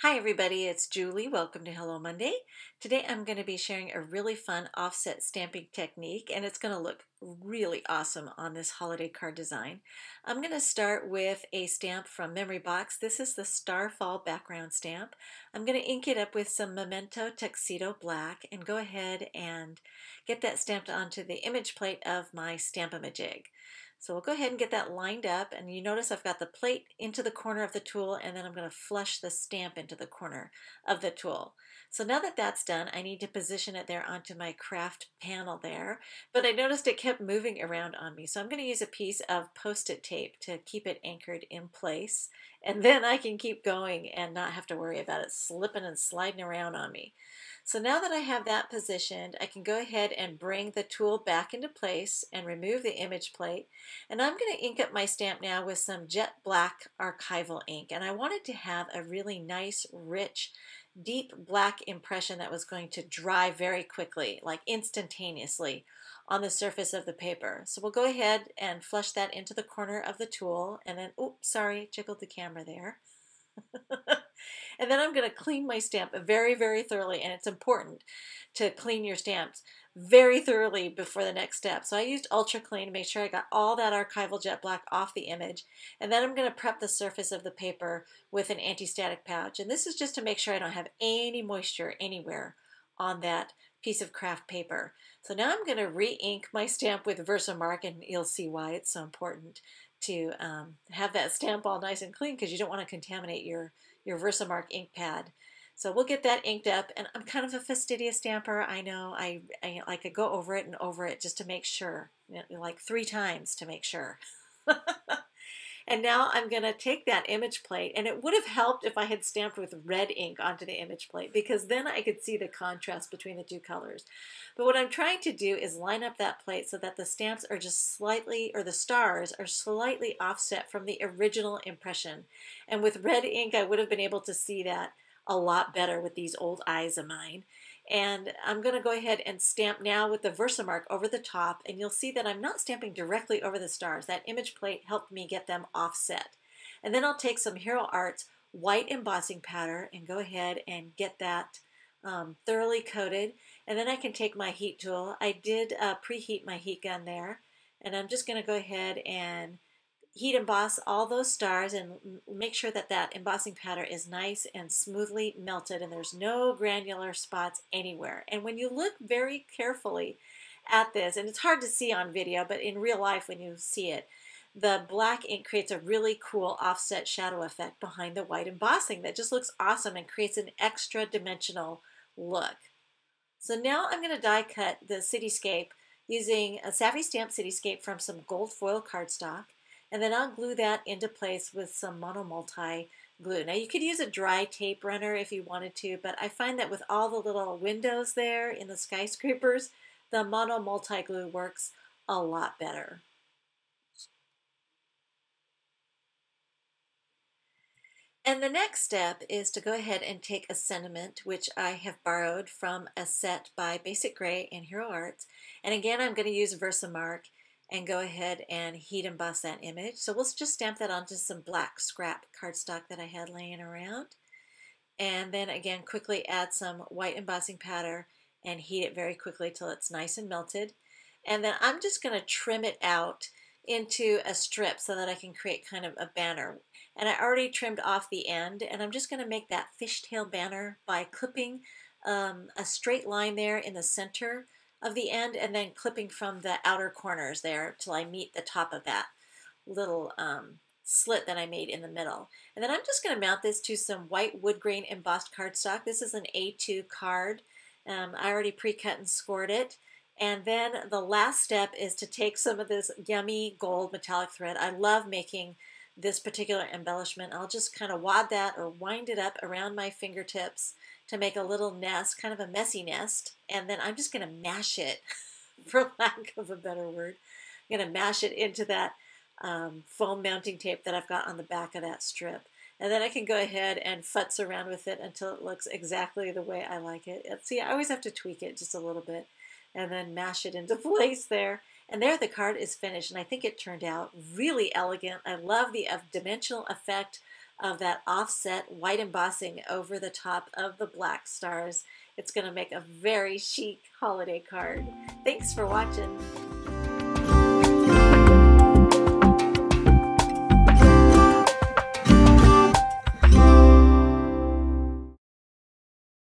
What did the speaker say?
Hi everybody, it's Julie. Welcome to Hello Monday. Today I'm going to be sharing a really fun offset stamping technique and it's going to look really awesome on this holiday card design. I'm going to start with a stamp from Memory Box. This is the Starfall background stamp. I'm going to ink it up with some Memento Tuxedo Black and go ahead and get that stamped onto the image plate of my Stamp-A-Majig. So we'll go ahead and get that lined up, and you notice I've got the plate into the corner of the tool, and then I'm going to flush the stamp into the corner of the tool. So now that that's done, I need to position it there onto my craft panel there, but I noticed it kept moving around on me. So I'm going to use a piece of Post-it tape to keep it anchored in place, and then I can keep going and not have to worry about it slipping and sliding around on me. So now that I have that positioned, I can go ahead and bring the tool back into place and remove the image plate. And I'm going to ink up my stamp now with some jet black archival ink. And I wanted to have a really nice, rich, deep black impression that was going to dry very quickly, like instantaneously, on the surface of the paper. So we'll go ahead and flush that into the corner of the tool. And then, oops, sorry, jiggled the camera there. And then I'm going to clean my stamp very, very thoroughly, and it's important to clean your stamps very thoroughly before the next step. So I used Ultra Clean to make sure I got all that archival jet black off the image, and then I'm going to prep the surface of the paper with an anti-static pouch. And this is just to make sure I don't have any moisture anywhere on that piece of craft paper. So now I'm going to re-ink my stamp with Versamark, and you'll see why it's so important to have that stamp all nice and clean, because you don't want to contaminate your Versamark ink pad. So we'll get that inked up, and I'm kind of a fastidious stamper. I know I like to go over it and over it just to make sure, like 3 times to make sure. And now I'm going to take that image plate, and it would have helped if I had stamped with red ink onto the image plate, because then I could see the contrast between the two colors. But what I'm trying to do is line up that plate so that the stamps are just slightly, or the stars are slightly offset from the original impression. And with red ink, I would have been able to see that a lot better with these old eyes of mine. And I'm going to go ahead and stamp now with the Versamark over the top, and you'll see that I'm not stamping directly over the stars. That image plate helped me get them offset. And then I'll take some Hero Arts white embossing powder and go ahead and get that thoroughly coated. And then I can take my heat tool. I did preheat my heat gun there, and I'm just going to go ahead and heat emboss all those stars and make sure that that embossing powder is nice and smoothly melted and there's no granular spots anywhere. And when you look very carefully at this, and it's hard to see on video, but in real life when you see it, the black ink creates a really cool offset shadow effect behind the white embossing that just looks awesome and creates an extra dimensional look. So now I'm going to die cut the cityscape using a Savvy Stamp Cityscape from some gold foil cardstock. And then I'll glue that into place with some Mono Multi glue. Now you could use a dry tape runner if you wanted to, but I find that with all the little windows there in the skyscrapers, the Mono Multi glue works a lot better. And the next step is to go ahead and take a sentiment, which I have borrowed from a set by Basic Grey and Hero Arts. And again, I'm going to use Versamark and go ahead and heat emboss that image. So we'll just stamp that onto some black scrap cardstock that I had laying around. And then again, quickly add some white embossing powder and heat it very quickly till it's nice and melted. And then I'm just going to trim it out into a strip so that I can create kind of a banner. And I already trimmed off the end, and I'm just going to make that fishtail banner by clipping a straight line there in the center of the end and then clipping from the outer corners there till I meet the top of that little slit that I made in the middle. And then I'm just going to mount this to some white wood grain embossed cardstock. This is an A2 card. I already pre-cut and scored it. And then the last step is to take some of this yummy gold metallic thread. I love making this particular embellishment. I'll just kind of wad that or wind it up around my fingertips to make a little nest, kind of a messy nest. And then I'm just going to mash it, for lack of a better word. I'm going to mash it into that foam mounting tape that I've got on the back of that strip. And then I can go ahead and futz around with it until it looks exactly the way I like it. See, I always have to tweak it just a little bit and then mash it into place there. And there the card is finished, and I think it turned out really elegant. I love the dimensional effect of that offset white embossing over the top of the black stars. It's going to make a very chic holiday card. Thanks for watching.